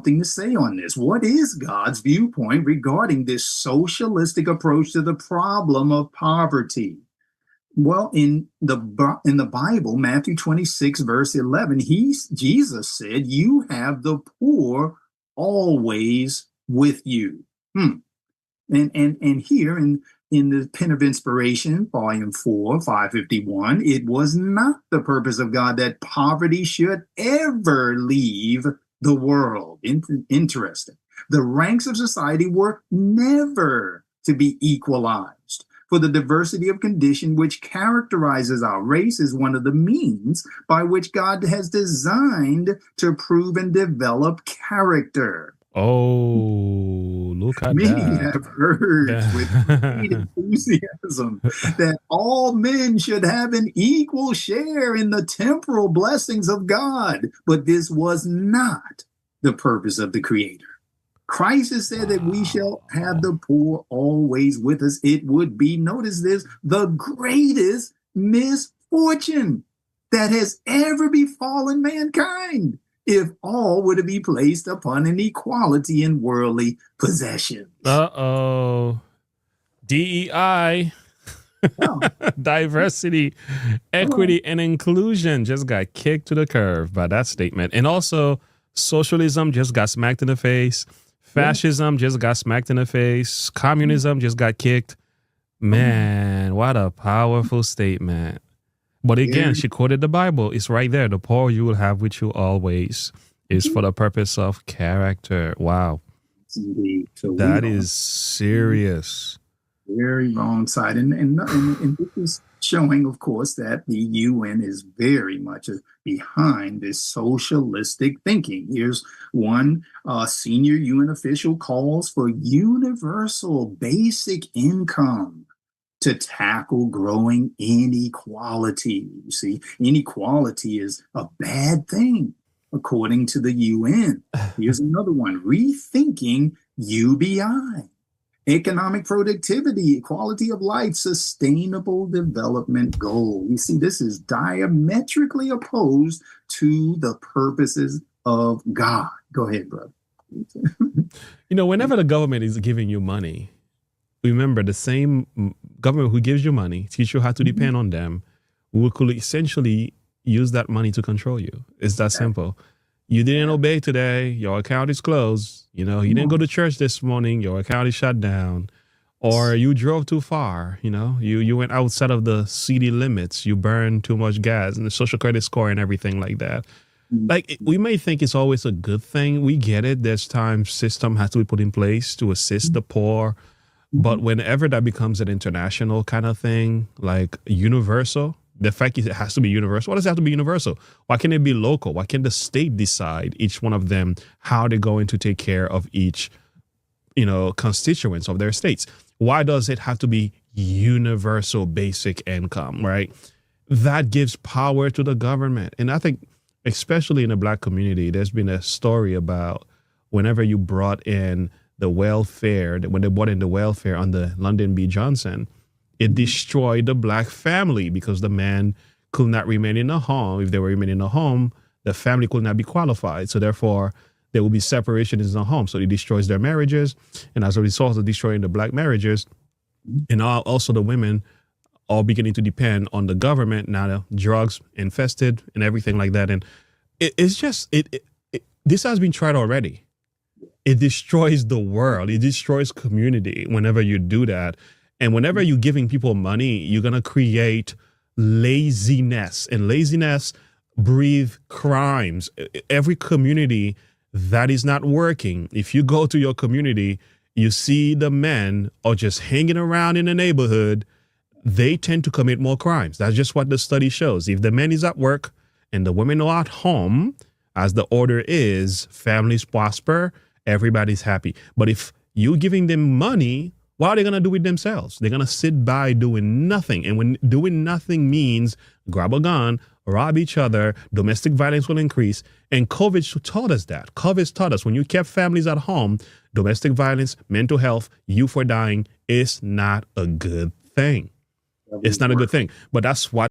something to say on this. What is God's viewpoint regarding this socialistic approach to the problem of poverty? Well, in the Bible, Matthew 26, verse 11, Jesus said, "You have the poor always with you." And here in the Pen of Inspiration, Volume 4, 551, it was not the purpose of God that poverty should ever leave the world. Interesting. The ranks of society were never to be equalized. For the diversity of condition which characterizes our race is one of the means by which God has designed to prove and develop character. Oh, look at Many that. have heard with great enthusiasm that all men should have an equal share in the temporal blessings of God, but this was not the purpose of the Creator. Christ has said that we shall have the poor always with us. It would be, notice this, the greatest misfortune that has ever befallen mankind, if all were to be placed upon an equality in worldly possessions. Uh-oh. DEI. Oh. Diversity, equity, and inclusion just got kicked to the curb by that statement. And also, socialism just got smacked in the face. Fascism just got smacked in the face. Communism just got kicked. Man, what a powerful statement. But again, she quoted the Bible. It's right there. The poor you will have with you always is for the purpose of character. Wow. Indeed. So that is serious. Very wrong side. And this is showing, of course, that the UN is very much behind this socialistic thinking. Here's one senior UN official calls for universal basic income to tackle growing inequality. You see, inequality is a bad thing, according to the UN. Here's another one, rethinking UBI. Economic productivity, quality of life, sustainable development goal. You see, this is diametrically opposed to the purposes of God. Go ahead, brother. Whenever the government is giving you money, remember the same government who gives you money, teach you how to depend on them, who could essentially use that money to control you. It's that simple. You didn't obey today, your account is closed. You didn't go to church this morning, your account is shut down. Or you drove too far, you went outside of the city limits, you burned too much gas and the social credit score and everything like that. Like, we may think it's always a good thing. We get it. There's times system has to be put in place to assist the poor. But whenever that becomes an international kind of thing, like universal, the fact is it has to be universal. Why does it have to be universal? Why can't it be local? Why can't the state decide, each one of them, how they're going to take care of each, constituents of their states? Why does it have to be universal basic income, right? That gives power to the government. And I think, especially in the Black community, there's been a story about whenever you brought in the welfare, when they brought in the welfare under Lyndon B. Johnson, it destroyed the Black family because the man could not remain in a home. If they were remaining in a home, the family could not be qualified. So therefore, there will be separation in the home. So it destroys their marriages. And as a result of destroying the Black marriages, and also the women all beginning to depend on the government, now the drugs infested and everything like that. And it's just, this has been tried already. It destroys the world. It destroys community whenever you do that. And whenever you're giving people money, you're going to create laziness. And laziness breeds crimes. Every community that is not working, if you go to your community, you see the men are just hanging around in the neighborhood, they tend to commit more crimes. That's just what the study shows. If the man is at work and the women are at home, as the order is, families prosper, everybody's happy. But if you're giving them money, what are they going to do with themselves? They're going to sit by doing nothing. And when doing nothing means grab a gun, rob each other, domestic violence will increase. And COVID taught us that. COVID taught us when you kept families at home, domestic violence, mental health, youth are dying is not a good thing. It's not a good thing. But that's what